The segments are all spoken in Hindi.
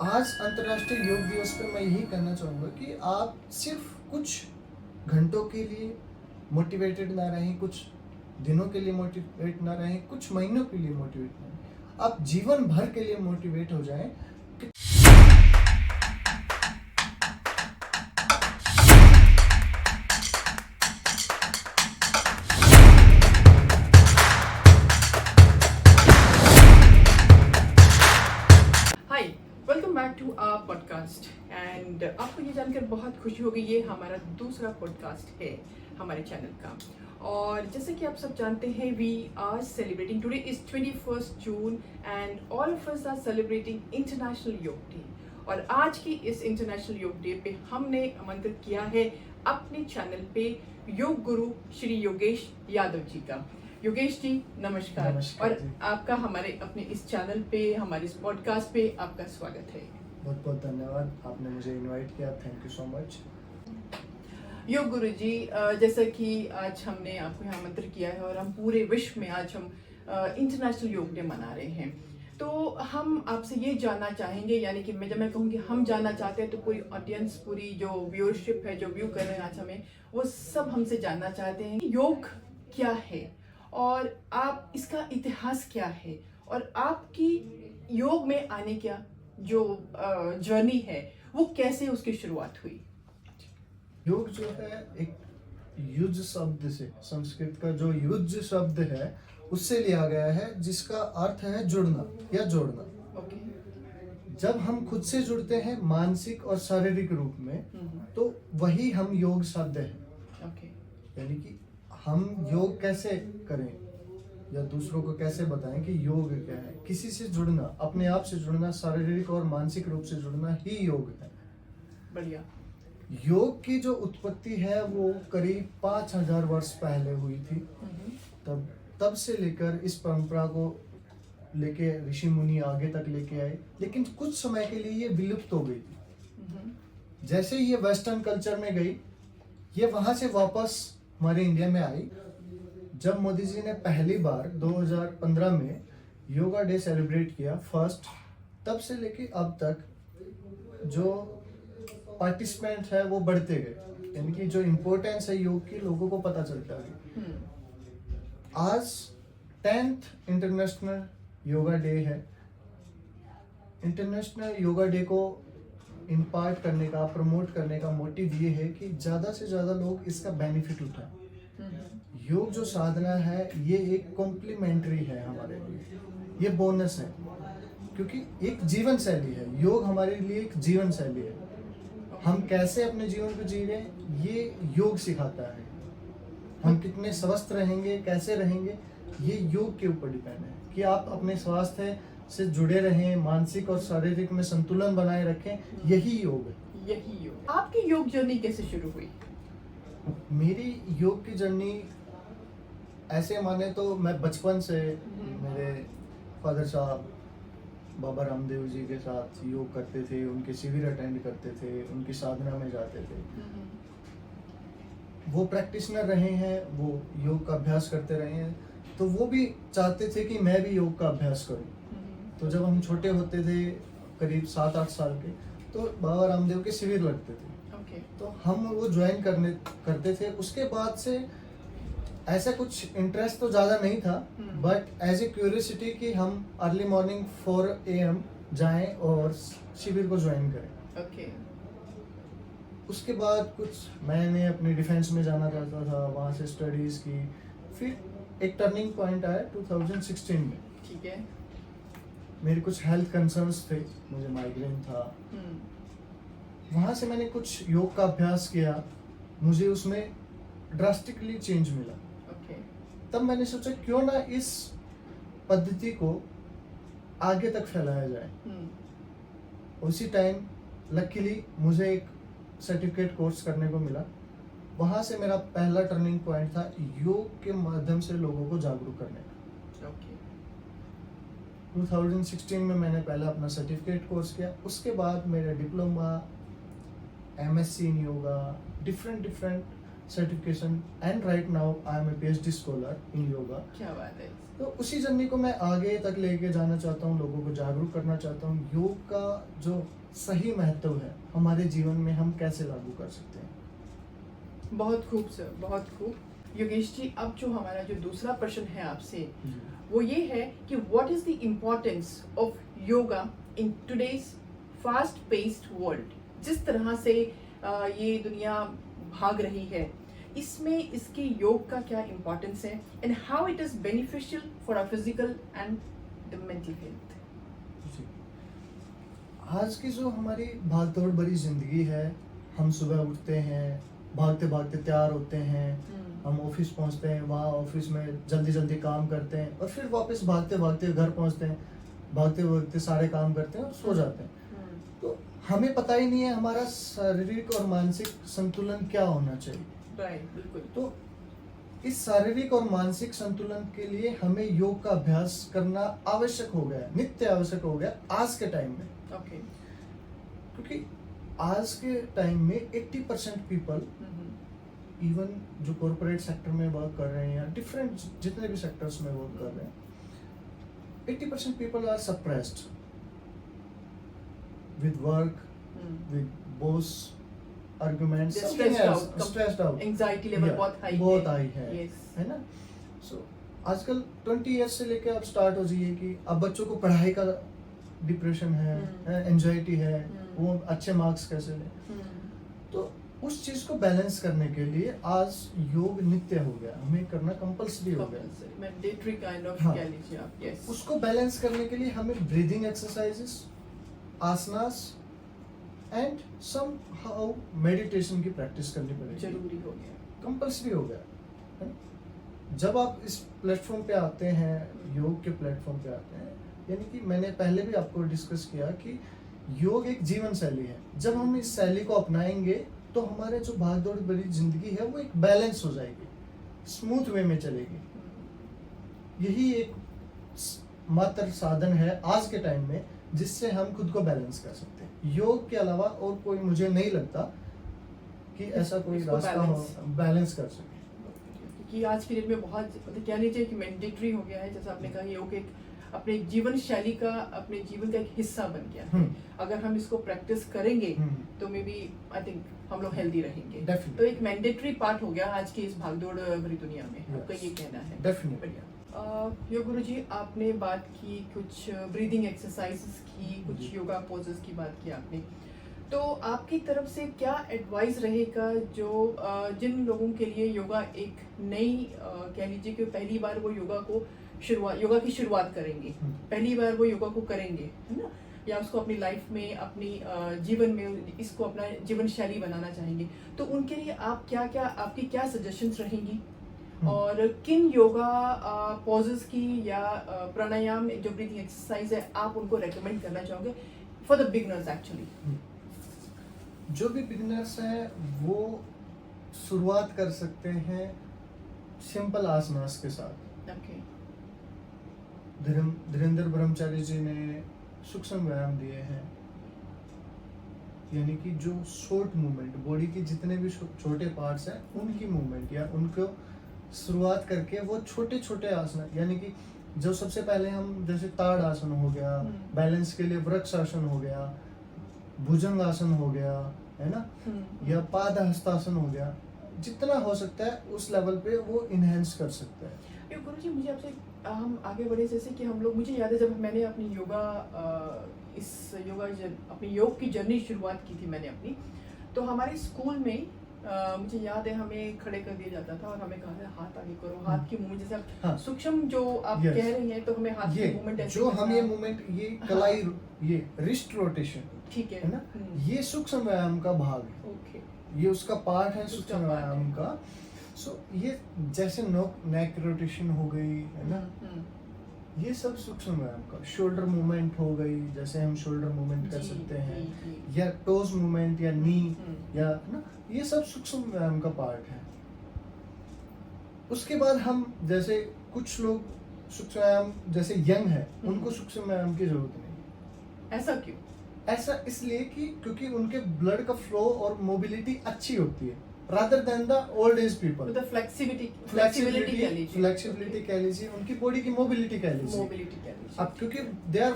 आज अंतर्राष्ट्रीय योग दिवस पर मैं यही कहना चाहूँगा कि आप सिर्फ कुछ घंटों के लिए मोटिवेटेड ना रहें, कुछ दिनों के लिए मोटिवेट ना रहें, कुछ महीनों के लिए मोटिवेट ना रहें, आप जीवन भर के लिए मोटिवेट हो जाएं। Hi, welcome back to our podcast and आपको ये जानकर बहुत खुशी होगी, ये हमारा दूसरा पॉडकास्ट है हमारे चैनल का। और जैसे कि आप सब जानते हैं, we are celebrating today is 21 June and all of us are celebrating international yoga day. और आज की इस इंटरनेशनल योग डे पे हमने आमंत्रित किया है अपने चैनल पे योग गुरु श्री योगेश यादव जी का। योगेश जी नमस्कार। नमस्कार और जी। आपका हमारे अपने इस चैनल पे, हमारे इस पॉडकास्ट पे आपका स्वागत है। बहुत बहुत धन्यवाद, आपने मुझे इनवाइट किया, thank you so much. Yoga guru जी, जैसा कि आज हमने आपको यहाँ आमंत्रित किया है और हम पूरे विश्व में आज हम इंटरनेशनल योग डे मना रहे हैं, तो हम आपसे ये जानना चाहेंगे, यानी कि जब मैं कहूँगी हम जानना चाहते हैं तो पूरी ऑडियंस, पूरी जो व्यूअरशिप है, जो व्यू कर रहे हैं आज हमें, वो सब हमसे जानना चाहते हैं कि योग क्या है और आप इसका इतिहास क्या है और आपकी योग में आने का जो जर्नी है वो कैसे उसकी शुरुआत हुई। योग जो है एक युज शब्द से, संस्कृत का जो युज शब्द है उससे लिया गया है, जिसका अर्थ है जुड़ना या जोड़ना। ओके। जब हम खुद से जुड़ते हैं मानसिक और शारीरिक रूप में, तो वही हम योग शब्द है। ओके। यानी कि हम योग कैसे करें या दूसरों को कैसे बताएं कि योग क्या है। किसी से जुड़ना, अपने आप से जुड़ना, शारीरिक और मानसिक रूप से जुड़ना ही योग है। बढ़िया। योग की जो उत्पत्ति है वो करीब 5000 वर्ष पहले हुई थी। तब से लेकर इस परंपरा को लेके ऋषि मुनि आगे तक लेके आए, लेकिन कुछ समय के लिए ये विलुप्त हो गई थी। जैसे ये वेस्टर्न कल्चर में गई, ये वहां से वापस हमारे इंडिया में आई जब मोदी जी ने पहली बार 2015 में योगा डे सेलिब्रेट किया फर्स्ट। तब से लेके अब तक जो पार्टिसिपेंट है वो बढ़ते गए, यानी कि जो इम्पोर्टेंस है योग की लोगों को पता चलता है। आज 10th इंटरनेशनल योगा डे है। इंटरनेशनल योगा डे को इम्पार्ट करने का, प्रमोट करने का मोटिव ये है कि ज़्यादा से ज़्यादा लोग इसका बेनिफिट उठाएं। योग जो साधना है ये एक कॉम्प्लीमेंट्री है हमारे लिए, ये बोनस है, क्योंकि एक जीवन शैली है। योग हमारे लिए एक जीवन शैली है। हम कैसे अपने जीवन को जी रहे हैं ये योग सिखाता है। हम कितने स्वस्थ रहेंगे, कैसे रहेंगे, ये योग के ऊपर डिपेंड है कि आप अपने स्वास्थ्य से जुड़े रहें, मानसिक और शारीरिक में संतुलन बनाए रखें, यही योग है। यही योग। आपकी योग जर्नी कैसे शुरू हुई? मेरी योग की जर्नी ऐसे माने तो मैं बचपन से मेरे फादर साहब बाबा रामदेव जी के साथ योग करते थे, उनके शिविर अटेंड करते थे, उनकी साधना में जाते थे। वो प्रैक्टिशनर रहे हैं, वो योग का अभ्यास करते रहे हैं, तो वो भी चाहते थे कि मैं भी योग का अभ्यास करूं। तो जब हम छोटे होते थे, करीब 7-8 साल के, तो बाबा रामदेव के शिविर लगते थे। ओके। तो हम वो ज्वाइन करते थे। उसके बाद से ऐसा कुछ इंटरेस्ट तो ज़्यादा नहीं था, बट एज ए क्यूरियोसिटी कि हम अर्ली मॉर्निंग 4 AM जाएं और शिविर को ज्वाइन करें। ओके। उसके बाद कुछ मैंने अपने डिफेंस में जाना चाहता था, वहाँ से स्टडीज़ की। फिर एक टर्निंग पॉइंट आया 2016 में। ठीक है। मेरे कुछ हेल्थ कंसर्न्स थे, मुझे माइग्रेन था। वहाँ से मैंने कुछ योग का अभ्यास किया, मुझे उसमें ड्रास्टिकली चेंज मिला। तब मैंने सोचा क्यों ना इस पद्धति को आगे तक फैलाया जाए। उसी टाइम लकीली मुझे एक सर्टिफिकेट कोर्स करने को मिला। वहाँ से मेरा पहला टर्निंग पॉइंट था योग के माध्यम से लोगों को जागरूक करने का। 2016 में मैंने पहला अपना सर्टिफिकेट कोर्स किया। उसके बाद मेरा diploma, MSc in yoga, different certification and right now I am a PhD scholar in yoga. क्या बात है। तो उसी जर्नी को मैं आगे तक लेके जाना चाहता हूँ, लोगों को जागरूक करना चाहता हूँ। योग का जो सही महत्व है हमारे जीवन में हम कैसे लागू कर सकते हैं। बहुत खूब सर, बहुत खूब। योगेश जी, अब जो हमारा जो दूसरा प्रश्न है आपसे वो ये है कि what is the importance of yoga in today's fast paced world. जिस तरह से ये दुनिया भाग रही है, इसमें इसके योग का क्या इम्पोर्टेंस है and how it is beneficial for our physical and the mental health. जी। आज की जो हमारी भागदौड़ भरी जिंदगी है, हम सुबह उठते हैं, भागते भागते तैयार होते हैं, हम ऑफिस पहुंचते हैं, वहाँ ऑफिस में जल्दी जल्दी काम करते हैं और फिर वापस भागते भागते घर पहुंचते हैं, भागते भागते सारे काम करते हैं और सो जाते हैं। तो हमें पता ही नहीं है हमारा शारीरिक और मानसिक संतुलन क्या होना चाहिए। राइट, बिल्कुल। तो इस शारीरिक और मानसिक संतुलन के लिए हमें योग का अभ्यास करना आवश्यक हो गया है, नित्य आवश्यक हो गया आज के टाइम में। ओके। क्योंकि आज के टाइम में 80% पीपल, इवन जो कॉर्पोरेट सेक्टर में वर्क कर रहे हैं या डिफरेंट जितने भी सेक्टर्स में वर्क कर रहे हैं, 80% people are suppressed with work, with boss arguments, stressed out, anxiety level बहुत हाई है, Yes. है ना। सो आजकल 20 ईयर्स से लेके आप स्टार्ट हो जाइए कि अब बच्चों को पढ़ाई का डिप्रेशन है, एंजाइटी है, वो अच्छे मार्क्स कैसे लें। तो उस चीज को बैलेंस करने के लिए आज योग नित्य हो गया, हमें करना कंपल्सरी हो गया, मैंडेटरी काइंड ऑफ, हाँ। कह लीजिए आप। यस। उसको बैलेंस करने के लिए हमें breathing exercises, asanas and some how meditation की प्रैक्टिस करनी पड़ेगी, जरूरी हो गया, कंपल्सरी हो गया, है ना? जब आप इस प्लेटफॉर्म पे आते हैं, योग के प्लेटफॉर्म पे आते हैं, यानी कि मैंने पहले भी आपको डिस्कस किया कि योग एक जीवन शैली है। जब हम इस शैली को अपनाएंगे तो हमारे जो भागदौड़ भरी जिंदगी है वो एक बैलेंस हो जाएगी, स्मूथ वे में चलेगी। यही एक मात्र साधन है आज के टाइम में जिससे हम खुद को बैलेंस कर सकते हैं। योग के अलावा और कोई मुझे नहीं लगता कि ऐसा कोई इसको रास्ता हो बैलेंस कर सके। कि आज के डेट में बहुत, मतलब कह लीजिए कि मैंडेटरी हो गया है। जैसा आपने कहा, योग एक अपने जीवन शैली का, अपने जीवन का एक हिस्सा बन गया है। अगर हम इसको प्रैक्टिस करेंगे तो मे बी आई थिंक हम लोग हेल्दी रहेंगे। Definitely. तो एक मैंडेटरी पार्ट हो गया आज की इस भागदौड़ भरी दुनिया में। आपका ये कहना है? Definitely. बढ़िया। योग गुरु जी, आपने बात की कुछ ब्रीदिंग एक्सरसाइजेस की, कुछ योगा पोजेस की बात की आपने। तो आपकी तरफ से क्या एडवाइस रहेगा जो जिन लोगों के लिए योगा एक नई, कह लीजिए कि पहली बार वो योगा की शुरुआत करेंगे, पहली बार वो योगा को करेंगे, है ना, या उसको अपनी लाइफ में, अपनी जीवन में इसको अपना जीवन शैली बनाना चाहेंगे, तो उनके लिए आप आपकी क्या सजेशंस रहेंगी और किन योगा पॉजेस की या प्राणायाम, जो ब्रीथिंग एक्सरसाइज है, आप उनको रेकमेंड करना चाहोगे फॉर द बिगनर्स एक्चुअली? जो भी बिगनर्स हैं वो शुरुआत कर सकते हैं सिंपल आसनास के साथ। ओके। धीरेन्द्र ब्रह्मचारी जी ने सूक्ष्म व्यायाम दिए हैं, यानी कि जो शॉर्ट मूवमेंट, बॉडी के जितने भी छोटे पार्ट्स हैं उनकी मूवमेंट या उनको शुरुआत करके वो छोटे छोटे आसन, यानी कि जो सबसे पहले हम जैसे ताड़ आसन हो गया, बैलेंस के लिए वृक्ष आसन हो गया, भुजंग आसन हो गया, है ना, या पाद हस्तासन हो गया, जितना हो सकता है उस लेवल पे वो इनहेंस कर सकता है। गुरु जी, मुझे आपसे, हम आगे बढ़े, जैसे कि हम लोग, मुझे याद है जब मैंने अपनी अपनी योग की जर्नी शुरुआत की थी मैंने अपनी, तो हमारे स्कूल में मुझे याद है हमें खड़े कर दिया जाता था और हमें कहा था हाथ आगे करो, हाथ की मूवमेंट, जैसे हाँ। सूक्ष्म जो आप कह रही हैं, तो हमें हाथ की मूवमेंट ऐसे जो हम ये मूवमेंट, ये कलाई, ये रिस्ट रोटेशन, ठीक है ना, ये सूक्ष्म व्यायाम का भाग है। ओके। ये उसका पार्ट है सूक्ष्म व्यायाम का। सो ये जैसे नेक रोटेशन हो गई, है ना, ये सब सूक्ष्म व्यायाम का। शोल्डर मूवमेंट हो गई, जैसे हम शोल्डर मूवमेंट कर सकते हैं, या टोज मूवमेंट या नी, या ना, ये सब सूक्ष्म व्यायाम का पार्ट है। उसके बाद हम, जैसे कुछ लोग सूक्ष्म व्यायाम जैसे यंग है, उनको सूक्ष्म व्यायाम की जरूरत नहीं। ऐसा क्यों? ऐसा इसलिए कि क्योंकि उनके ब्लड का फ्लो और मोबिलिटी अच्छी होती है, rather than the old age people. मतलब फ्लेक्सिबिलिटी कह लीजिए, फ्लेक्सिबिलिटी कह लीजिए, उनकी बॉडी की मोबिलिटी कह लीजिए। मोबिलिटी कह लीजिए। अब क्योंकि they are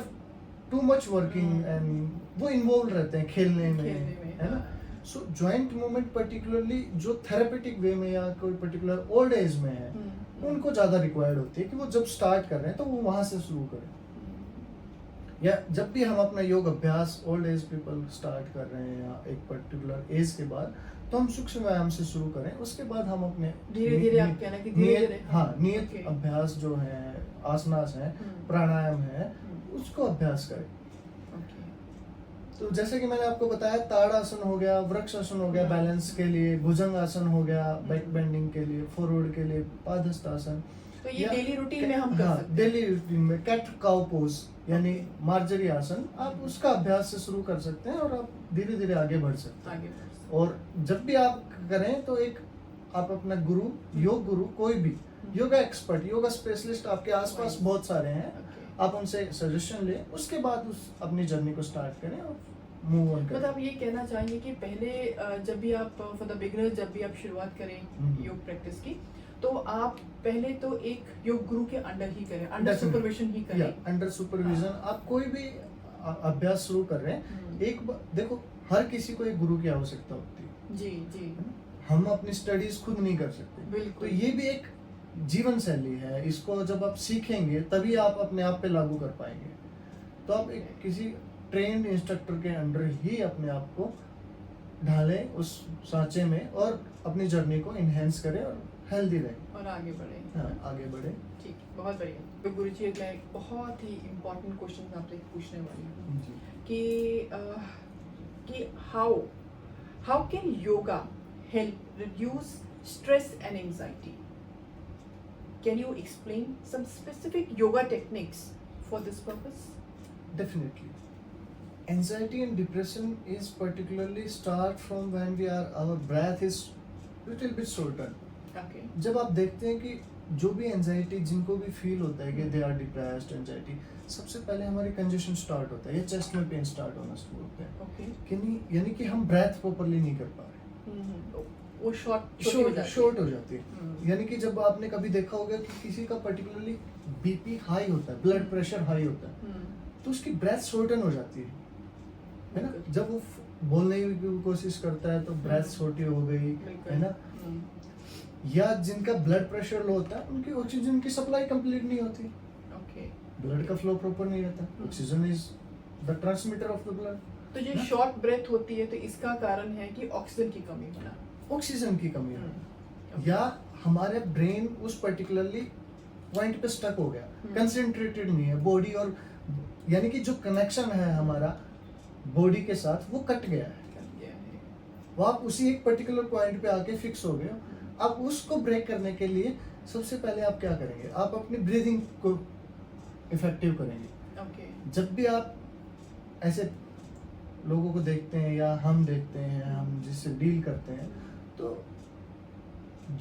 too much working and वो इन्वॉल्व रहते हैं खेलने में, है ना। सो जॉइंट मूवमेंट पर्टिकुलरली जो थेरेपेटिक वे में या कोई पर्टिकुलर ओल्ड एज में है, उनको ज्यादा रिक्वायर्ड होती है कि वो जब स्टार्ट कर रहे हैं तो वो वहां से शुरू करें। या जब भी हम अपना योग अभ्यास ओल्ड एज पीपल स्टार्ट कर रहे हैं या एक पर्टिकुलर एज के बाद, तो हम सूक्ष्म व्यायाम से शुरू करें। उसके बाद हम अपने धीरे-धीरे आप कहना कि धीरे-धीरे, हाँ नियत Okay. अभ्यास जो है, आसनास है, प्राणायाम है, उसको अभ्यास करें। ओके। तो जैसे कि मैंने आपको बताया, ताड़ासन हो गया, वृक्षासन हो गया बैलेंस के लिए, भुजंगासन हो गया बैक बेंडिंग के लिए, फॉरवर्ड के लिए पादहस्तासन। तो ये या डेली रूटीन में हम कर हाँ, सकते हैं। डेली रूटीन में कैट काउ पोज यानी मार्जरी आसन, आप उसका अभ्यास से शुरू कर सकते हैं और आप धीरे धीरे आगे बढ़ सकते हैं। आगे बढ़ सकते और जब भी आप करें तो एक आप अपना गुरु, योग गुरु, कोई भी योगा एक्सपर्ट, योगा स्पेशलिस्ट आपके आसपास बहुत सारे हैं, हैं। ओके। आप उनसे सजेशन लें, उसके बाद उस अपनी जर्नी को स्टार्ट करें और मूव ऑन मतलब करें। आप ये कहना चाहेंगे कि पहले जब भी आप फॉर द बिगिनर जब भी आप शुरुआत करें योग प्रैक्टिस की, तो आप पहले तो एक योग गुरु के अंडर ही करें, अंडर Definitely. सुपरविजन ही या करें। अंडर सुपरविजन आप कोई भी अभ्यास शुरू कर रहे हैं, एक देखो हर किसी को एक गुरु की आवश्यकता होती है, जी जी है ना? हम अपनी स्टडीज खुद नहीं कर सकते, बिल्कुल। तो ये भी एक जीवन शैली है। इसको जब आप सीखेंगे तभी आप अपने आप पे लागू कर पाएंगे। तो आप एक किसी ट्रेन्ड इंस्ट्रक्टर के अंडर ही अपने आप को ढालें उस सांचे में और अपनी जर्नी को इनहेंस करें और हेल्दी रहें। और आगे बढ़े। हाँ, आगे बढ़े। ठीक, बहुत बढ़िया। तो गुरुजी मैं एक बहुत ही इम्पोर्टेंट क्वेश्चन आपसे पूछने वाली हूँ जी। कि how can yoga help reduce stress and anxiety? Can you explain some specific yoga techniques for this purpose? Definitely. Anxiety and depression is particularly start from when our breath is little bit shortened. Okay. जब आप देखते हैं कि जो भी एंजाइटी जिनको भी फील होता है कि दे आर डिप्रेस्ड, एंजाइटी, सबसे पहले हमारी कंजेशन स्टार्ट होता है या चेस्ट में पेन स्टार्ट होना शुरू होता है Okay. कि नहीं, यानी कि हम ब्रेथ प्रॉपरली नहीं कर पा रहे, वो शॉर्ट शॉर्ट हो जाती है। हम्म। यानी कि जब आपने कभी देखा होगा कि किसी का पर्टिकुलरली बीपी हाई होता है, ब्लड प्रेशर हाई होता है, तो उसकी ब्रेथ शॉर्टन हो जाती है ना। बिल्कुल। जब वो बोलने की कोशिश करता है तो ब्रेथ शॉर्टी हो गई, है ना। या जिनका ब्लड प्रेशर लो होता है, उनकी ऑक्सीजन की सप्लाई कंप्लीट नहीं होती, ओके। ब्लड का फ्लो प्रॉपर नहीं रहता। Oxygen is the transmitter of the blood. तो जो शॉर्ट ब्रेथ होती है, तो इसका कारण है कि ऑक्सीजन की कमी होना। ऑक्सीजन की कमी है, या हमारे ब्रेन उस पर्टिकुलरली पॉइंट पे स्टक हो गया, कंसंट्रेटेड नहीं है बॉडी, और यानी कि जो कनेक्शन है हमारा बॉडी के साथ वो कट गया है। वो आप उसी एक पर्टिकुलर पॉइंट पे आके फिक्स हो गए हो। अब उसको ब्रेक करने के लिए सबसे पहले आप क्या करेंगे, आप अपनी ब्रीदिंग को इफेक्टिव करेंगे। ओके। जब भी आप ऐसे लोगों को देखते हैं या हम देखते हैं, हम जिससे डील करते हैं, तो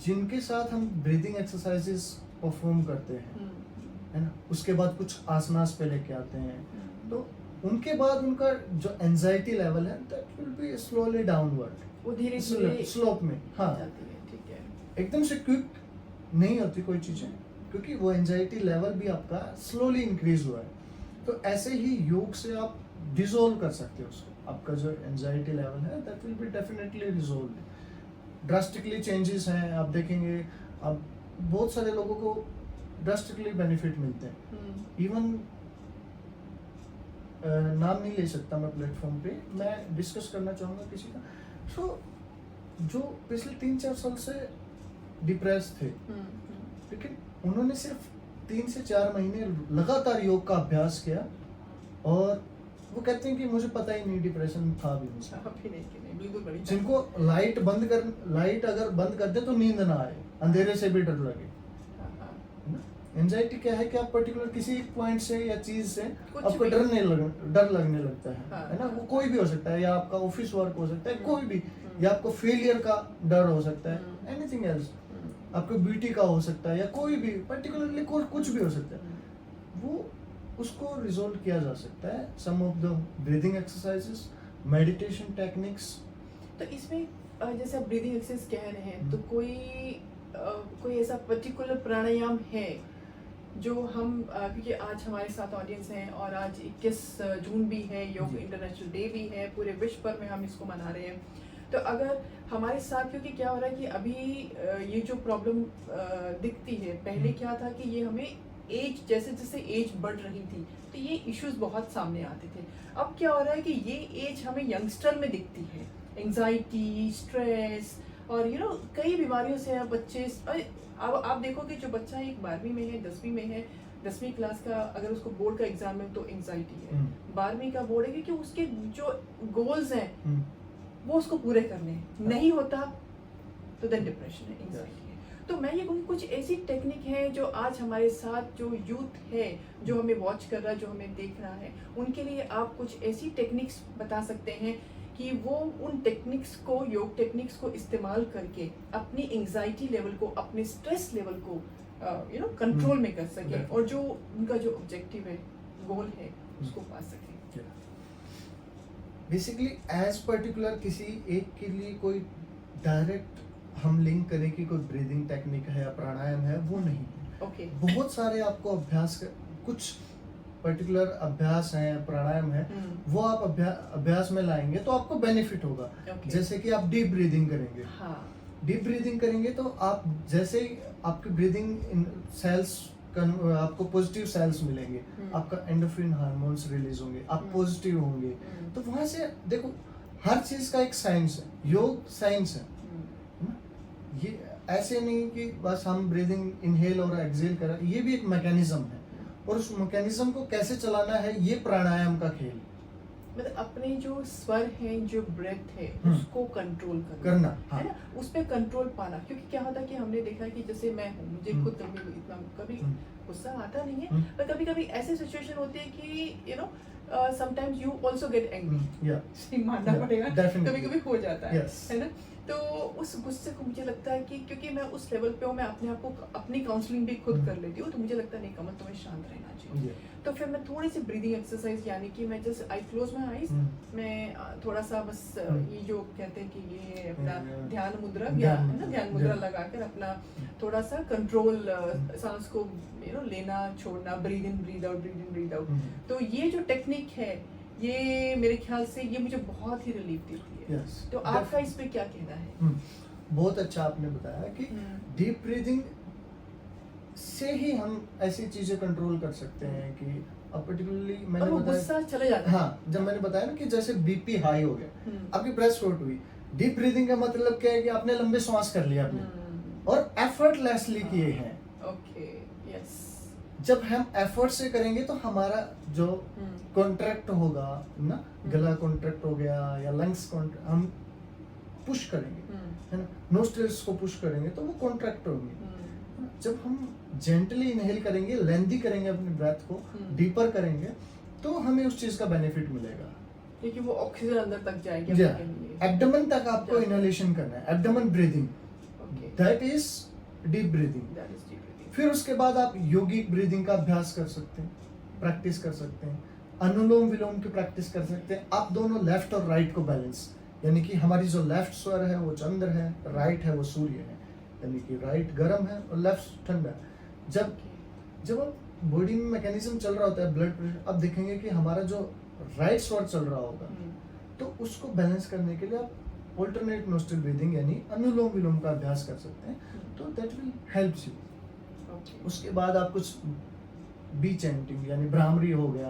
जिनके साथ हम ब्रीदिंग एक्सरसाइजेस परफॉर्म करते हैं, है ना, उसके बाद कुछ आसनास पे लेके आते हैं, तो उनके बाद उनका जो एंजाइटी लेवल है that will B slowly downward, वो धीरे धीरे स्लोप में। हाँ, जाती है। ठीक है। एकदम से क्विक नहीं होती कोई चीजें, क्योंकि वो एंजाइटी लेवल भी आपका स्लोली इंक्रीज हुआ है। तो ऐसे ही योग से आप डिसॉल्व कर सकते हो उसको। आपका जो एंजाइटी लेवल है that will be definitely dissolve. Drastically changes हैं, आप देखेंगे, अब बहुत सारे लोगों को ड्रास्टिकली बेनिफिट मिलते हैं। इवन नाम नहीं ले सकता मैं प्लेटफॉर्म पे, मैं डिस्कस करना चाहूँगा किसी का। सो जो पिछले 3-4 साल से डिप्रेस थे, लेकिन उन्होंने सिर्फ 3 से 4 महीने लगातार योग का अभ्यास किया, और वो कहते हैं कि मुझे पता ही नहीं डिप्रेशन था भी मुझे। बिल्कुल बड़ी जिनको लाइट अगर बंद कर दे तो नींद ना आए, अंधेरे से भी डर लगे, है ना। एंजाइटी क्या है कि आप पर्टिकुलर किसी एक पॉइंट से या चीज से कुछ आपको भी। डर लगने लगता है, हाँ, है ना। हाँ। वो कोई भी हो सकता है, या आपका ऑफिस वर्क हो सकता है, कोई भी, या आपको फेलियर का डर हो सकता है, एनीथिंग एल्स, आपको ब्यूटी का हो सकता है, या कोई भी पर्टिकुलरली कुछ भी हो सकता है। वो उसको रिजोल्व किया जा सकता है some of the breathing exercises, meditation techniques. तो इसमें जैसे आप ब्रीदिंग एक्सरसाइज कह रहे हैं तो कोई ऐसा पर्टिकुलर प्राणायाम है जो हम क्योंकि आज हमारे साथ ऑडियंस हैं और आज 21 जून भी है, योग इंटरनेशनल डे भी है, पूरे विश्व भर में हम इसको मना रहे हैं। तो अगर हमारे साथ, क्योंकि क्या हो रहा है कि अभी ये जो प्रॉब्लम दिखती है, पहले क्या था कि ये हमें एज जैसे जैसे एज बढ़ रही थी तो ये इश्यूज बहुत सामने आते थे। अब क्या हो रहा है कि ये एज हमें यंगस्टर में दिखती है, एंजाइटी, स्ट्रेस और कई बीमारियों से अब बच्चे। अब आप देखोगे जो बच्चा एक 12वीं में है, 10वीं में है, 10वीं क्लास का अगर उसको बोर्ड का एग्जाम है तो एंजाइटी है, 12वीं का बोर्ड है, क्योंकि उसके जो गोल्स हैं वो उसको पूरे करने हैं, नहीं होता तो देन डिप्रेशन है, एंजाइटी है। तो मैं ये कहूँगी कुछ ऐसी टेक्निक है जो आज हमारे साथ जो यूथ है, जो हमें वॉच कर रहा है, जो हमें देख रहा है, उनके लिए आप कुछ ऐसी टेक्निक्स बता सकते हैं कि वो उन टेक्निक्स को, योग टेक्निक्स को इस्तेमाल करके अपनी एंजाइटी लेवल को, अपने स्ट्रेस लेवल को कंट्रोल में कर सके और जो उनका जो ऑब्जेक्टिव है, गोल है, उसको पा सके। बेसिकली एज पर्टिकुलर किसी एक के लिए कोई डायरेक्ट हम लिंक करें कि कोई ब्रीदिंग टेक्निक है या प्राणायाम है, वो नहीं है। ओके। बहुत सारे आपको कुछ पर्टिकुलर अभ्यास हैं, प्राणायाम है, वो आप अभ्यास में लाएंगे तो आपको बेनिफिट होगा। जैसे कि आप डीप ब्रीदिंग करेंगे, डीप ब्रीदिंग करेंगे तो आप जैसे ही आपकी ब्रीदिंग सेल्स आपको पॉजिटिव सेल्स मिलेंगे, आपका एंडोर्फिन हार्मोन्स रिलीज होंगे, आप पॉजिटिव होंगे। तो वहां से देखो, हर चीज का एक साइंस है, योग साइंस है ना? ये ऐसे नहीं कि बस हम ब्रीदिंग इनहेल और एक्सहेल करें, ये भी एक मैकेनिज्म है और उस मैकेनिज्म को कैसे चलाना है, ये प्राणायाम का खेल। मतलब अपने जो स्वर है, जो ब्रेथ है, उसको कंट्रोल करना है ना, उस पे कंट्रोल पाना। क्योंकि क्या होता है कि हमने देखा है कि जैसे मैं हूँ, मुझे खुद इतना कभी गुस्सा आता नहीं है, पर कभी कभी ऐसी सिचुएशन होती है कि sometimes you also get angry, मानना पड़ेगा, कभी कभी हो जाता है ना। तो उस गुस्से को मुझे लगता है कि क्योंकि मैं उस लेवल पे हूँ, मैं अपने आप को अपनी काउंसलिंग भी खुद कर लेती हूँ, तो मुझे लगता है नहीं कमल, तुम्हें शांत रहना चाहिए। तो फिर मैं थोड़ी सी ब्रीदिंग एक्सरसाइज, यानी कि मैं just I close my eyes, मैं थोड़ा सा बस ये जो कहते हैं कि ये अपना ध्यान मुद्रा है ना, ध्यान मुद्रा लगाकर अपना थोड़ा सा कंट्रोल सांस को लेना छोड़ना, breathe in breathe out, breathe in breathe out. तो ये जो टेक्निक है, ये मेरे ख्याल से ये मुझे बहुत ही रिलीफ देती है। तो आपका इस पे क्या कहना है? बहुत अच्छा आपने बताया कि डीप ब्रीदिंग से ही हम ऐसी चीजें कंट्रोल कर सकते हैं कि अब पर्टिकुलरली मैंने बताया, गुस्सा चले जाता है। हाँ, जब मैंने बताया ना कि जैसे बीपी हाई हो गया, आपकी ब्रेथ शॉर्ट हुई, डीप ब्रीदिंग का मतलब क्या है कि आपने लंबे सांस कर लिया आपने और एफर्टलेसली किए हैं। Okay, yes. जब हम एफर्ट से करेंगे तो हमारा जो कॉन्ट्रैक्ट होगा ना, गला कॉन्ट्रैक्ट हो गया या लंग्स कॉन्ट्रैक्ट, हम पुश करेंगे है ना, नोस्ट्रिल्स को पुश करेंगे तो वो कॉन्ट्रैक्ट होंगे। जब हम जेंटली इनहेल करेंगे, लेंथी करेंगे अपनी ब्रेथ को, डीपर करेंगे, तो हमें उस चीज का बेनिफिट मिलेगा, क्योंकि वो ऑक्सीजन अंदर तक जाएगी। एब्डोमेन तक आपको इनहेलेशन करना है, abdomen breathing, that is deep breathing. फिर उसके बाद आप योगिक ब्रीदिंग का अभ्यास कर सकते हैं, प्रैक्टिस कर सकते हैं, अनुलोम विलोम की प्रैक्टिस कर सकते हैं। आप दोनों लेफ्ट और राइट को बैलेंस, यानी कि हमारी जो लेफ्ट स्वर है वो चंद्र है, राइट है वो सूर्य है, यानी कि राइट गर्म है और लेफ्ट ठंडा है। जब बॉडी में मैकेनिज्म चल रहा होता है, ब्लड प्रेशर, अब देखेंगे कि हमारा जो राइट स्वर चल रहा होगा, तो उसको बैलेंस करने के लिए आप ऑल्टरनेट नोस्ट्रल ब्रीदिंग यानी अनुलोम विलोम का अभ्यास कर सकते हैं, तो दैट विल हेल्प्स यू। उसके बाद आप कुछ बी चैंटिंग यानी भ्रामरी हो गया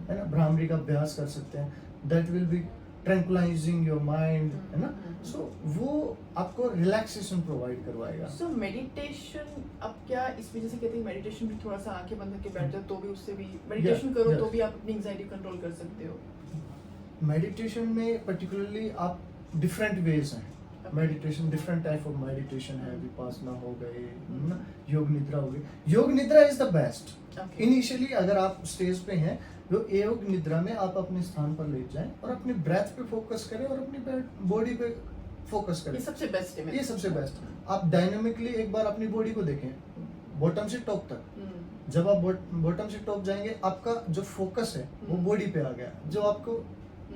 है ना, भ्रामरी का अभ्यास कर सकते हैं, that will be tranquillising your mind है ना, सो वो आपको रिलैक्सेशन प्रोवाइड करवाएगा। सो मेडिटेशन, अब क्या इसमें जैसे कहते हैं मेडिटेशन भी थोड़ा सा आंखें बंद करके बैठ जाओ तो भी उससे भी मेडिटेशन करो तो भी आप अपनी एंजाइटी कंट्रोल कर सकते हो। मेडिटेशन में पर्टिकुलरली आप डिफरेंट वेज हैं meditation, different type of meditation है, विपासना हो गए ना, योग निद्रा हो गई। योग nidra is the best. Initially अगर आप स्टेज पे हैं, तो योग निद्रा में आप अपने स्थान पर लेट जाएं और अपने ब्रेथ पे फोकस करें और अपनी बॉडी पे फोकस करें। ये सबसे बेस्ट है। ये सबसे बेस्ट। आप डायनामिकली एक बार अपनी बॉडी को देखें, बॉटम से टॉप तक। जब आप बॉटम से टॉप जाएंगे, आपका जो फोकस है वो बॉडी पे आ गया। जो आपको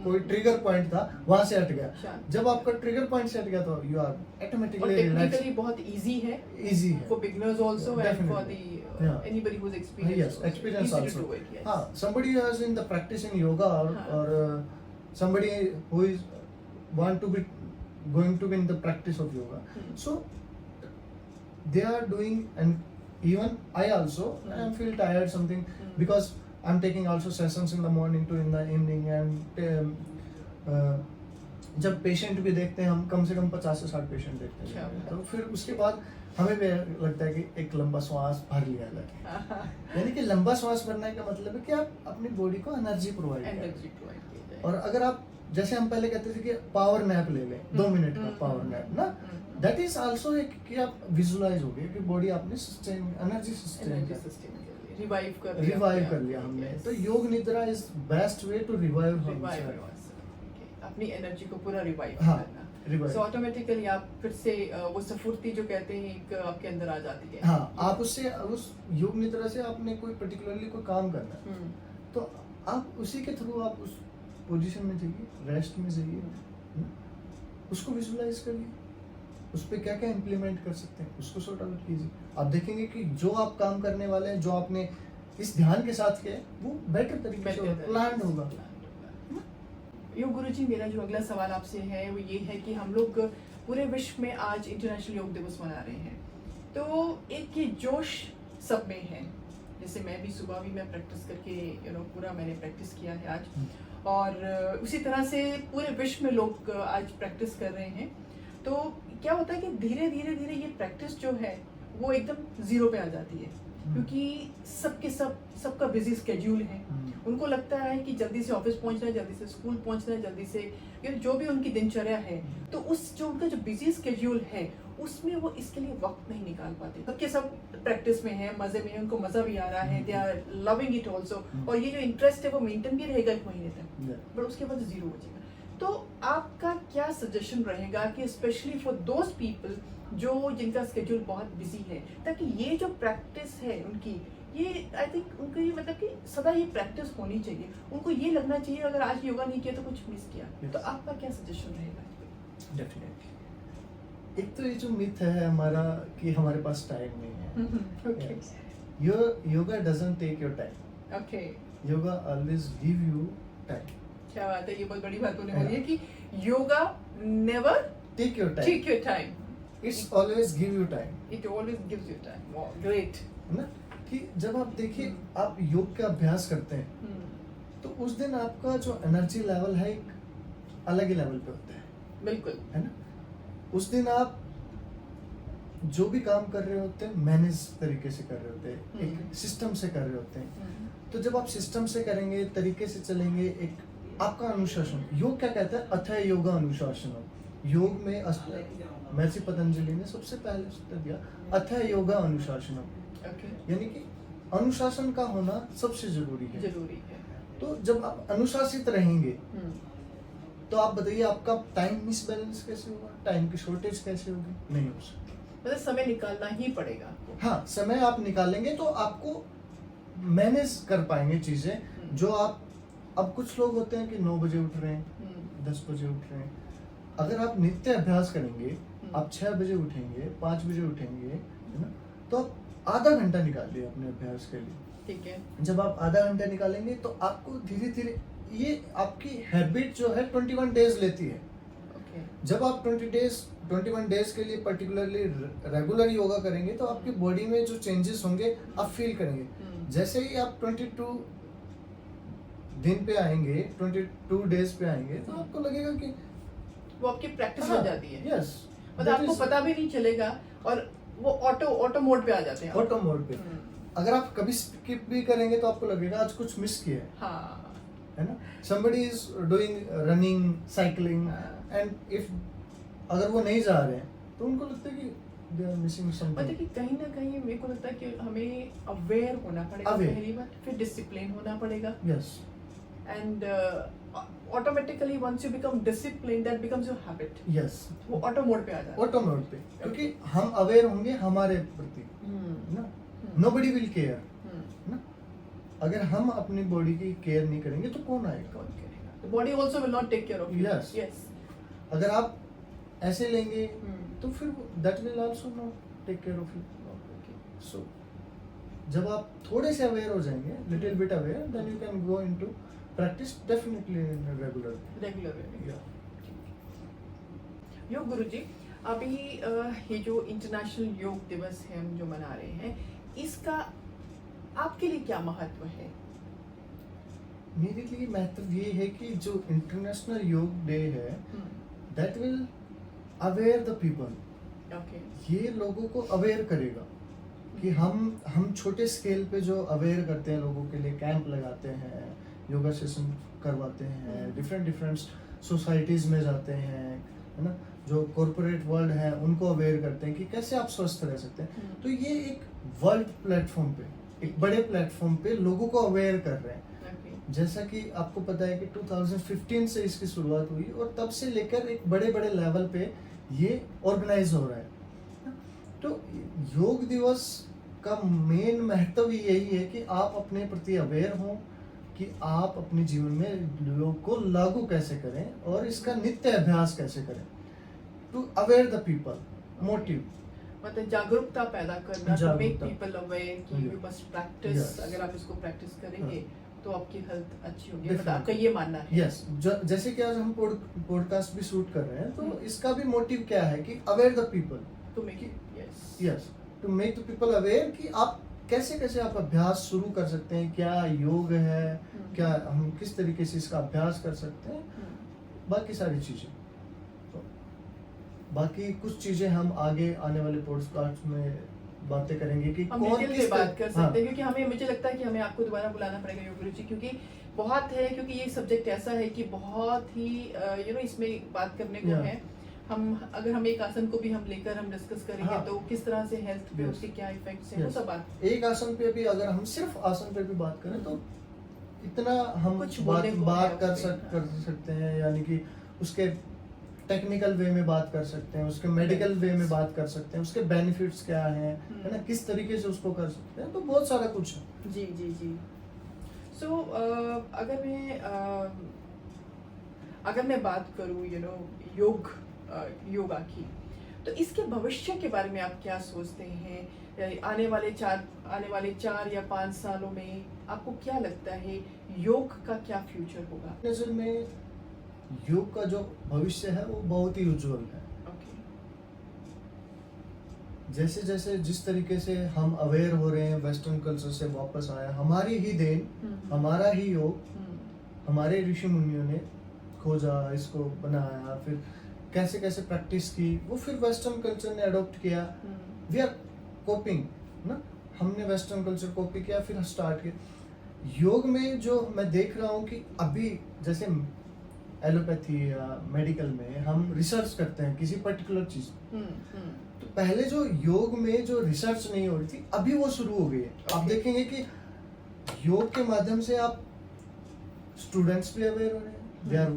कोई ट्रिगर पॉइंट था वहां से हट गया। शांत। जब आपका ट्रिगर पॉइंट से हट गया तो यू आर और ऑटोमेटिकली टेक्निकली बहुत इजी है इजी है for beginners also and for Definitely. the Yeah. anybody who's experienced. yes also. experience Easy also to do it, yes. हाँ somebody who is in the practice in yoga हाँ. or somebody who is want to be going to be in the practice of yoga so they are doing and even I also I feel tired something because I'm taking also sessions in the morning to in the evening and जब पेशेंट भी देखते हैं हम कम से कम 50 से 60 पेशेंट देखते अच्छा। हैं तो फिर उसके बाद हमें भी लगता है कि एक लंबा श्वास भर लिया जाए यानी कि लंबा श्वास भरने का मतलब है कि आप अपनी बॉडी को एनर्जी प्रोवाइड करें Energy provide की जाए। और अगर आप जैसे हम पहले कहते थे कि पावर नैप ले लें 2 मिनट का पावर नैप ना दैट इज आल्सो एक कि आप विजुअलाइज हो गए कि बॉडी आपने sustain energy sustain Energy system के लिए रिवाइव कर लिया रिवाइव अपने कर आप लिया को, हमने yes. तो yoga nidra is best way to revive Revive yourself, okay. अपनी एनर्जी को पूरा रिवाइव हाँ, करना revive. सो ऑटोमेटिकली आप फिर से वो स्फूर्ति जो कहते हैं एक आपके अंदर आ जाती है। हाँ आप उससे उस योग निद्रा से आपने कोई पर्टिकुलरली कोई काम करना है तो आप उसी के थ्रू आप उस पोजीशन में जाइए रेस्ट में जाइए उसको विजुलाइज करिए उस पर क्या क्या इम्प्लीमेंट कर सकते हैं उसको सॉर्ट आउट कीजिए आप देखेंगे कि जो आप काम करने वाले हैं जो आपने इस ध्यान के साथ किया है वो बेटर तरीके से प्लान होगा। योग गुरुजी मेरा जो अगला सवाल आपसे है वो ये है कि हम लोग पूरे विश्व में आज इंटरनेशनल योग दिवस मना रहे हैं तो एक ये जोश सब में है जैसे मैं भी सुबह भी मैं प्रैक्टिस करके पूरा मैंने प्रैक्टिस किया है आज और उसी तरह से पूरे विश्व में लोग आज प्रैक्टिस कर रहे हैं तो क्या होता है कि धीरे धीरे धीरे ये प्रैक्टिस जो है वो एकदम जीरो पे आ जाती है क्योंकि सबका बिजी स्केड्यूल है उनको लगता है कि जल्दी से ऑफिस पहुंचना है जल्दी से स्कूल पहुंचना है जल्दी से जो भी उनकी दिनचर्या है तो उस जो उनका जो बिजी स्केड्यूल है उसमें वो इसके लिए वक्त नहीं निकाल पाते सबके सब प्रैक्टिस में है मजे में है उनको मजा भी आ रहा है they are loving it also और ये जो इंटरेस्ट है वो मेंटेन भी रहेगा 1 महीने तक बट उसके बाद जीरो हो जाएगा तो आपका क्या सजेशन रहेगा कि स्पेशली फॉर दोज पीपल जो जिनका स्केड्यूल बहुत बिजी है ताकि ये जो प्रैक्टिस है उनकी ये आई थिंक उनको ये मतलब कि सदा ये प्रैक्टिस होनी चाहिए उनको ये लगना चाहिए अगर आज योगा नहीं किया तो कुछ मिस किया तो आपका क्या सजेशन रहेगा? डेफिनेटली एक तो ये जो मिथ है हमारा कि हमारे पास टाइम नहीं है okay yoga doesn't take your time okay yoga always give you time क्या बात है ये बहुत बड़ी बात होने वाली है कि yoga never take your time take your time it's always give you time it always gives you time wow great है ना कि जब आप देखिए आप योग का अभ्यास करते हैं तो उस दिन आपका जो एनर्जी लेवल है एक अलग ही लेवल पे होता है बिल्कुल है ना उस दिन आप जो भी काम कर रहे होते हैं मैनेज तरीके से कर रहे होते हैं एक सिस्टम से कर रहे होते हैं तो जब आप सिस्टम से करेंगे तरीके से चलेंगे एक आपका अनुशासन योग क्या कहता है अथय योगा अनुशासन योग में महर्षि पतंजलि ने सबसे पहले सूत्र दिया अथय योगा अनुशासन यानी कि अनुशासन का होना सबसे जरूरी है तो जब आप अनुशासित रहेंगे तो आप बताइए आपका टाइम मिसबैलेंस कैसे होगा टाइम की शॉर्टेज कैसे होगी नहीं हो सकती मतलब समय निकालना ही पड़ेगा आपको हाँ समय आप निकालेंगे तो आपको मैनेज कर पाएंगे चीजें जो आप अब कुछ लोग होते हैं कि 9 बजे उठ रहे हैं 10 बजे उठ रहे हैं अगर आप नित्य अभ्यास करेंगे आप 6 बजे उठेंगे 5 बजे उठेंगे है ना तो आप आधा घंटा निकालिए अपने अभ्यास के लिए ठीक है जब आप आधा घंटा निकालेंगे तो आपको धीरे धीरे ये आपकी हैबिट जो है 21 डेज लेती है जब आप 21 डेज के लिए पर्टिकुलरली रेगुलर योगा करेंगे तो आपकी बॉडी में जो चेंजेस होंगे आप फील करेंगे जैसे ही आप 22 दिन पे आएंगे 22 डेज पे आएंगे तो आपको लगेगा कि वो आपकी प्रैक्टिस हो जाती है यस मतलब आपको पता भी नहीं चलेगा और वो ऑटो मोड पे आ जाते हैं ऑटो मोड पे अगर आप कभी स्किप भी करेंगे तो आपको लगेगा आज कुछ मिस किया है हाँ है ना somebody is doing running cycling and if अगर वो नहीं जा रहे हैं तो उनको लगता है कि they are missing something मतलब कि कहीं ना कहीं मेरे को लगता है कि हमें अवेयर होना पड़ेगा पहली बात फिर डिसिप्लिन होना पड़ेगा yes and automatically once you become disciplined that becomes your habit yes वो ऑटो मोड पे आ जाता है ऑटो मोड पे क्योंकि हम अवेयर होंगे हमारे प्रति ना nobody will care ना अगर हम अपनी बॉडी की केयर नहीं करेंगे तो कौन आएगा कौन करेगा तो body also will not take care of you. Yes. Yes. अगर आप ऐसे लेंगे Hmm. तो फिर that will also not take care of you. Okay. So जब आप थोड़े से अवेयर हो जाएंगे, little bit aware, then you can go into practice definitely in regular. Regular way. या योग गुरुजी, अभी ये जो इंटरनेशनल योग दिवस है हम जो मना रहे हैं, इसका आपके लिए क्या महत्व है? मेरे लिए महत्व ये है कि जो इंटरनेशनल योग डे है, that will aware the people. Okay. ये लोगों को अवेयर करेगा कि हम छोटे स्केल पे जो अवेयर करते हैं लोगों के लिए, कैंप लगाते हैं, योगा सेशन करवाते हैं, डिफरेंट सोसाइटीज में जाते हैं, है ना, जो कॉरपोरेट वर्ल्ड है उनको अवेयर करते हैं कि कैसे आप स्वस्थ रह सकते हैं. तो ये एक वर्ल्ड प्लेटफॉर्म पे, एक बड़े प्लेटफॉर्म पे लोगों को अवेयर कर रहे हैं. जैसा कि आपको पता है कि 2015 से इसकी शुरुआत हुई और तब से लेकर एक बड़े बड़े लेवल पे ये ऑर्गेनाइज हो रहा है. तो योग दिवस का मेन महत्व यही है कि आप अपने प्रति अवेयर हों कि आप अपने जीवन में योग को लागू कैसे करें और इसका नित्य अभ्यास कैसे करें. To aware the people, motive, मतलब जागरूकता पैदा करना, टू मेक जागरूकता. पीपल अवेयर कि यू मस्ट प्रैक्टिस. Yes. अगर आप इसको प्रैक्टिस करेंगे तो आपकी हेल्थ अच्छी होगी. Definitely. मतलब आपका ये मानना है? यस. जैसे कि आज हम पॉडकास्ट भी शूट कर रहे हैं, तो इसका भी मोटिव क्या है कि aware the people. To make it. Yes. Yes, to make the people aware कि आप कैसे आप अभ्यास शुरू कर सकते हैं, क्या योग है, क्या हम किस तरीके से इसका अभ्यास कर सकते हैं, बाकी सारी चीजें. तो बाकी कुछ चीजें हम आगे आने वाले पॉडकास्ट में बातें करेंगे कि हम कौन डिटेल किस में बात कर सकते हैं, हाँ, क्योंकि हमें मुझे लगता है कि हमें आपको दोबारा बुलाना पड़ेगा योग गुरु जी, क्योंकि बहुत है, क्योंकि ये सब्जेक्ट ऐसा है कि बहुत ही इसमें बात करने को Yeah. है. अगर हम एक आसन को भी हम लेकर हम डिस्कस करेंगे हाँ. तो किस तरह से हेल्थ पे Yes. उसके क्या इफेक्ट्स हैं, वो Yes. सब बात. एक आसन पे भी अगर हम सिर्फ आसन पे भी बात करें तो इतना हम कुछ बात बोलने को बात है कर उसपे, कर सकते हैं, यानी कि उसके टेक्निकल वे में बात कर सकते हैं, उसके मेडिकल वे में बात कर सकते हैं, उसके बेनिफिट्स क्या हैं, है ना, किस तरीके से उसको कर सकते हैं. तो बहुत सारा कुछ है. जी जी जी. सो अगर मैं बात करूँ योगा की, तो इसके भविष्य के बारे में आप क्या सोचते हैं? आने वाले 4 या 5 सालों में आपको क्या लगता है योग का क्या फ्यूचर होगा? नजर में योग का जो भविष्य है वो बहुत ही उज्जवल है. ओके. जैसे जैसे जिस तरीके से हम अवेयर हो रहे हैं, वेस्टर्न कल्चर से वापस आया, हमारी ही देन, हमारा ही योग, हमारे ऋषि मुनियों ने खोजा, इसको बनाया, फिर कैसे कैसे प्रैक्टिस की, वो फिर वेस्टर्न कल्चर ने अडॉप्ट किया. वी आर कॉपिंग ना, हमने वेस्टर्न कल्चर कॉपी किया, फिर स्टार्ट किया. योग में जो मैं देख रहा हूँ कि अभी जैसे एलोपैथी या मेडिकल में हम रिसर्च करते हैं किसी पर्टिकुलर चीज, तो पहले जो योग में जो रिसर्च नहीं हो रही थी, अभी वो शुरू हो गई है. आप देखेंगे कि योग के माध्यम से आप स्टूडेंट्स भी अवेयर हो रहे हैं, they are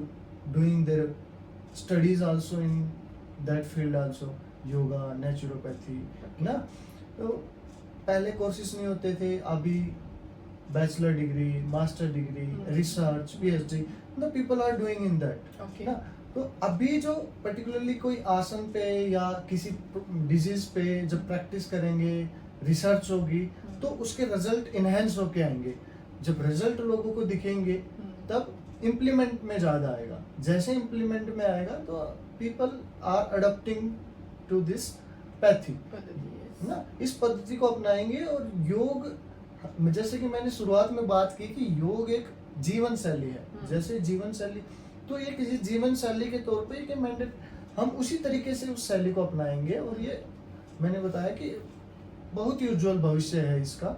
doing their studies also in that field also, yoga, naturopathy ना. तो पहले कोर्सेज नहीं होते थे, अभी bachelor degree, master degree, research, PhD, the people are doing in that ना. तो अभी जो पर्टिकुलरली कोई आसन पे या किसी डिजीज पे जब प्रैक्टिस करेंगे, रिसर्च होगी, तो उसके रिजल्ट इनहेंस होके आएंगे. जब रिजल्ट लोगों को दिखेंगे तब इम्प्लीमेंट में ज्यादा आएगा. जैसे इम्प्लीमेंट में आएगा तो people are adopting to this pathy ना, इस पद्धति को अपनाएंगे. और योग, जैसे कि मैंने शुरुआत में बात की कि योग एक जीवन शैली है. जैसे जीवन शैली, तो ये किसी जीवन शैली के तौर पे कि मैंडेट हम उसी तरीके से उस शैली को अपनाएंगे. और ये मैंने बताया कि बहुत ही उज्जवल भविष्य है इसका.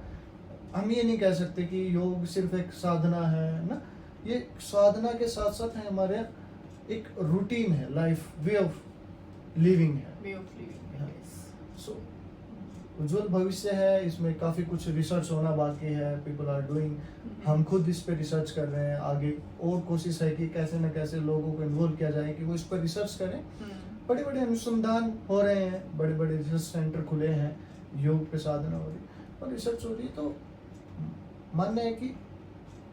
हम ये नहीं कह सकते कि योग सिर्फ एक साधना है ना, ये साधना के साथ साथ है हमारे एक रूटीन है, लाइफ वे ऑफ लिविंग है. सो उज्जवल भविष्य है. इसमें काफी कुछ रिसर्च होना बाकी है, पीपल आर डूइंग. हम खुद इस पे रिसर्च कर रहे हैं. आगे और कोशिश है कि कैसे न कैसे लोगों को इन्वॉल्व किया जाए कि वो इस पर रिसर्च करें. बड़े बड़े अनुसंधान हो रहे हैं, बड़े बड़े रिसर्च सेंटर खुले हैं, योग पे साधना हो रही और रिसर्च हो रही है. तो मानना है कि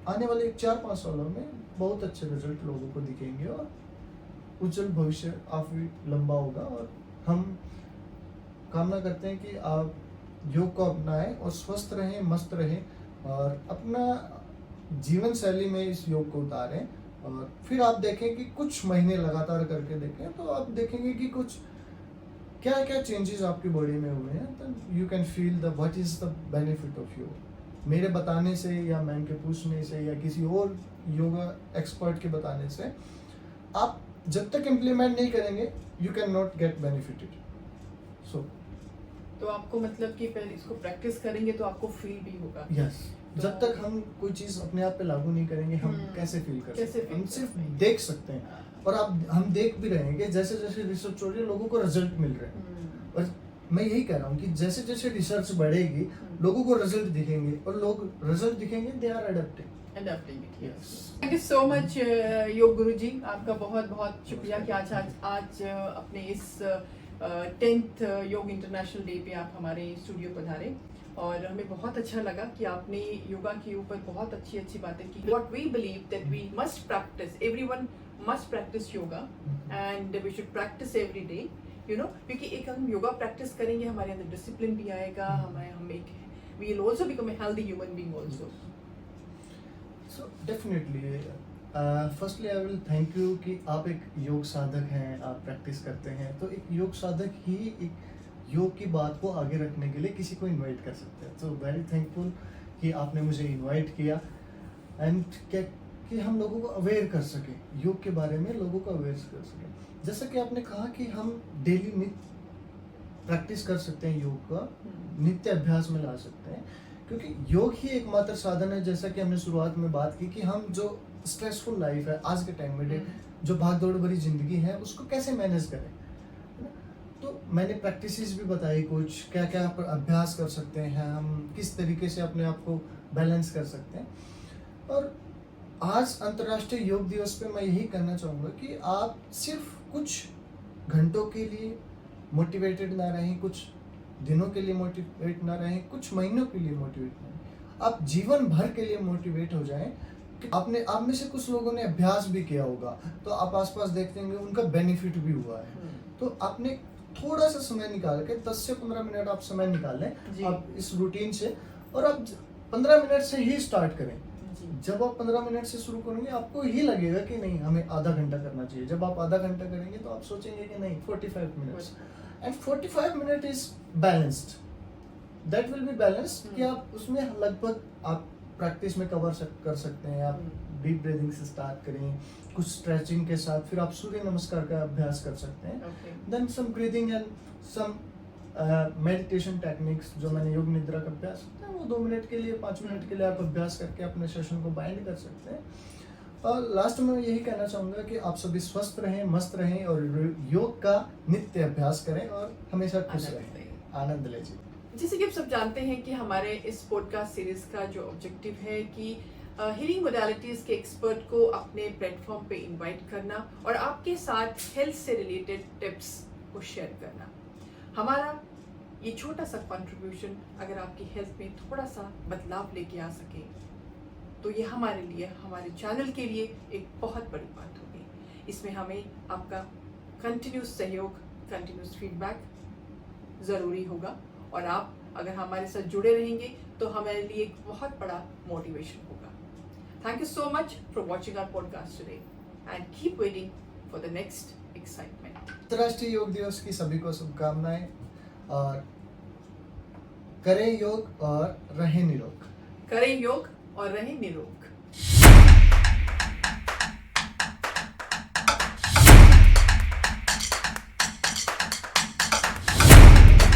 आने वाले 4-5 सालों में बहुत अच्छे रिजल्ट लोगों को दिखेंगे और उज्जवल भविष्य काफी लंबा होगा। और हम कामना करते हैं कि आप योग को अपनाएं और स्वस्थ रहें, मस्त रहें और अपना जीवन शैली में इस योग को उतारें। और फिर आप देखें कि कुछ महीने लगातार करके देखें तो आप देखेंगे कि कुछ क्या क्या चेंजेस आपकी बॉडी में हुए हैं। तो you can feel the what is the benefit of योग। मेरे बताने से या मैम के पूछने से या किसी और योगा एक्सपर्ट के बताने से आप जब तक इम्प्लीमेंट नहीं करेंगे you can not get benefited. So तो आपको मतलब कि पहले इसको प्रैक्टिस करेंगे तो आपको फील भी होगा। यस, जब तक हम कोई चीज अपने आप पे लागू नहीं करेंगे हम कैसे फील कर सकते हैं? हम सिर्फ देख सकते हैं और हम देख भी रहे हैं कि जैसे जैसे रिसर्च हो रही है लोगों को रिजल्ट मिल रहे हैं। और मैं यही कह रहा हूँ कि जैसे जैसे रिसर्च बढ़ेगी लोगों को रिजल्ट दिखेंगे और लोग रिजल्ट दिखेंगे they are adapting. Thank you so much yoga guru जी, आपका बहुत बहुत शुक्रिया कि आज अपने इस 10th योग इंटरनेशनल डे पे आप हमारे स्टूडियो पधारे और हमें बहुत अच्छा लगा कि आपने योगा के ऊपर बहुत अच्छी अच्छी बातें की। What we believe that we must practice, everyone must practice yoga and we should practice every day, you know, क्योंकि एक हम योगा प्रैक्टिस करेंगे हमारे अंदर डिसिप्लिन भी आएगा, हम एक we will also become a healthy human being also. So definitely firstly I will thank you कि आप एक योग साधक हैं, आप प्रैक्टिस करते हैं। तो एक योग साधक ही एक योग की बात को आगे रखने के लिए किसी को इनवाइट कर सकते हैं। तो वेरी थैंकफुल कि आपने मुझे इनवाइट किया एंड क्या कि हम लोगों को अवेयर कर सकें योग के बारे में, लोगों को अवेयर कर सकें। जैसा कि आपने कहा कि हम डेली नित्य प्रैक्टिस कर सकते हैं, योग का नित्य अभ्यास में ला सकते हैं, क्योंकि योग ही एकमात्र साधन है। जैसा कि हमने शुरुआत में बात की कि हम जो स्ट्रेसफुल लाइफ है आज के टाइम में, जो भाग दौड़ भरी जिंदगी है, उसको कैसे मैनेज करें। तो मैंने प्रैक्टिसेस भी बताई कुछ, क्या क्या अभ्यास कर सकते हैं हम, किस तरीके से अपने आप को बैलेंस कर सकते हैं। और आज अंतर्राष्ट्रीय योग दिवस पे मैं यही कहना चाहूँगा कि आप सिर्फ कुछ घंटों के लिए मोटिवेटेड ना रहें, कुछ दिनों के लिए मोटिवेट ना रहें, कुछ महीनों के लिए मोटिवेट ना रहें, आप जीवन भर के लिए मोटिवेट हो जाएं। आपने आप में से कुछ लोगों ने अभ्यास भी किया होगा तो आप आसपास देखते होंगे उनका बेनिफिट भी हुआ है। तो आपने थोड़ा सा समय निकाल के 10 से 15 मिनट आप समय निकाल लें आप इस रूटीन से, और आप 15 मिनट से ही स्टार्ट करें। जब आप 15 मिनट से शुरू करेंगे आपको ही लगेगा कि नहीं हमें आधा घंटा करना चाहिए। जब आप आधा घंटा करेंगे तो आप सोचेंगे कि नहीं 45 minutes, and 45 minute is balanced, that will be balanced कि आप उसमें लगभग आप प्रैक्टिस में कर सकते हैं। आप डीप ब्रीदिंग से स्टार्ट करें, कुछ स्ट्रेचिंग के साथ, फिर आप सूर्य नमस्कार का अभ्यास कर सकते हैं। Then some breathing and some meditation techniques जो मैंने योग निद्रा का अभ्यास होता है वो 2 मिनट के लिए 5 मिनट के लिए आप अभ्यास करके अपने सेशन को बाइंड कर सकते हैं। और लास्ट में यही कहना चाहूँगा कि आप सभी स्वस्थ रहें, मस्त रहें और योग का नित्य अभ्यास करें और हमेशा खुश रहें, आनंद लीजिए। जैसे कि आप सब जानते हैं कि हमारे इस पॉडकास्ट सीरीज का जो ऑब्जेक्टिव है कि हीलिंग मोडालिटीज के एक्सपर्ट को अपने प्लेटफॉर्म पे इनवाइट करना और आपके साथ हेल्थ से रिलेटेड टिप्स को शेयर करना। हमारा ये छोटा सा कंट्रीब्यूशन अगर आपकी हेल्थ में थोड़ा सा बदलाव लेके आ सके तो ये हमारे लिए, हमारे चैनल के लिए एक बहुत बड़ी बात होगी। इसमें हमें आपका कंटिन्यूस सहयोग, कंटिन्यूस फीडबैक ज़रूरी होगा और आप अगर हमारे साथ जुड़े रहेंगे तो हमारे लिए एक बहुत बड़ा मोटिवेशन होगा। Thank you so much for watching our podcast today and keep waiting for the next excitement. अंतर्राष्ट्रीय योग दिवस की सभी को शुभकामनाएं और करें योग और रहें निरोग। करें योग और रहें निरोग।